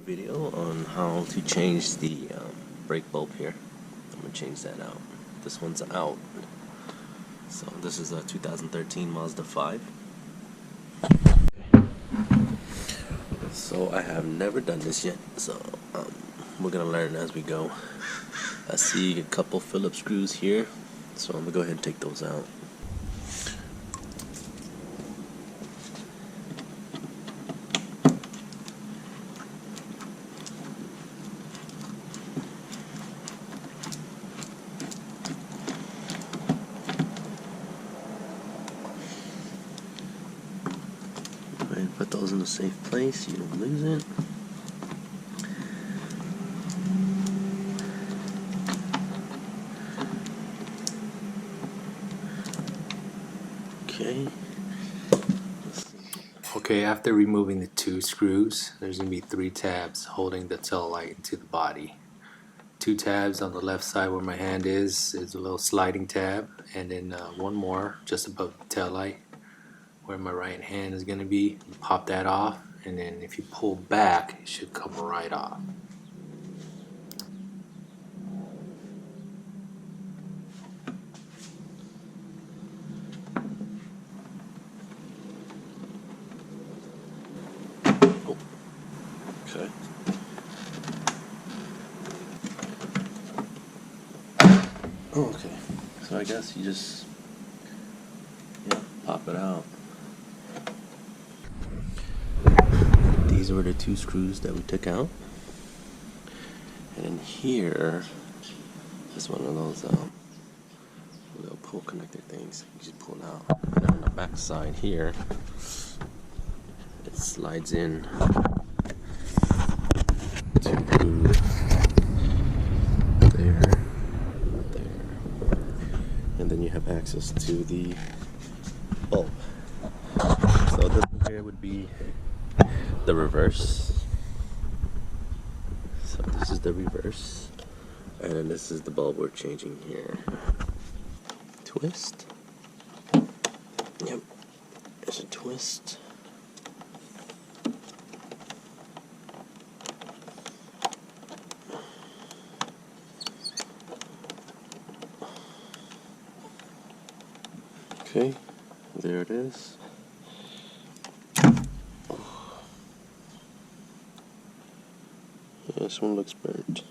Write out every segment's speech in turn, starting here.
video on how to change the brake bulb here. I'm going to change that out. This one's out. So this is a 2013 Mazda 5. So I have never done this yet, so we're going to learn as we go. I see a couple Phillips screws here, so I'm going to go ahead and take those out. Put those in a safe place so you don't lose it. Okay, after removing the two screws, there's going to be 3 tabs holding the tail light into the body. 2 tabs on the left side where my hand is a little sliding tab, and then one more just above the tail light where my right hand is going to be. You pop that off, and then if you pull back, it should come right off. Okay. Oh, okay. So I guess you just pop it out. These were the 2 screws that we took out, and in here is one of those little pull connector things. You just pull it out, and then on the back side here, it slides in to there, and then you have access to the bulb. So this one here would be the reverse. So this is the reverse, and then this is the bulb we're changing here. Twist. Yep, there's a twist. Okay, there it is. This one looks burnt.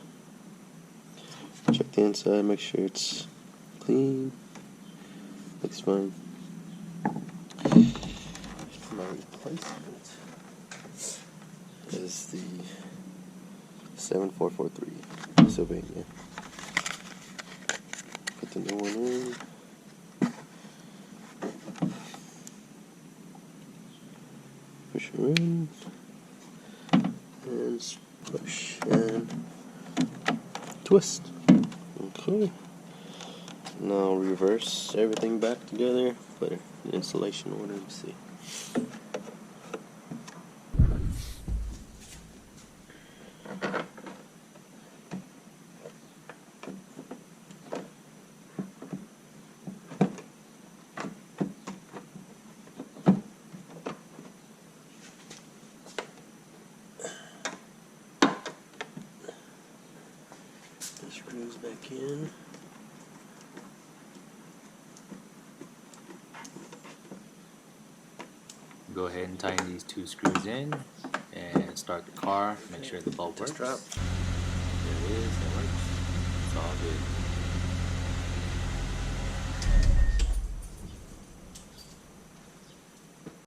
Check the inside, make sure it's clean. Looks fine. My replacement is the 7443 Pennsylvania. Put the new one in. Push her in. And push and twist. Okay. Now reverse everything back together. Put it in installation order. Let's see. The screws back in. Go ahead and tighten these 2 screws in and start the car. Make sure the bulb works. There it is, that works. It's all good.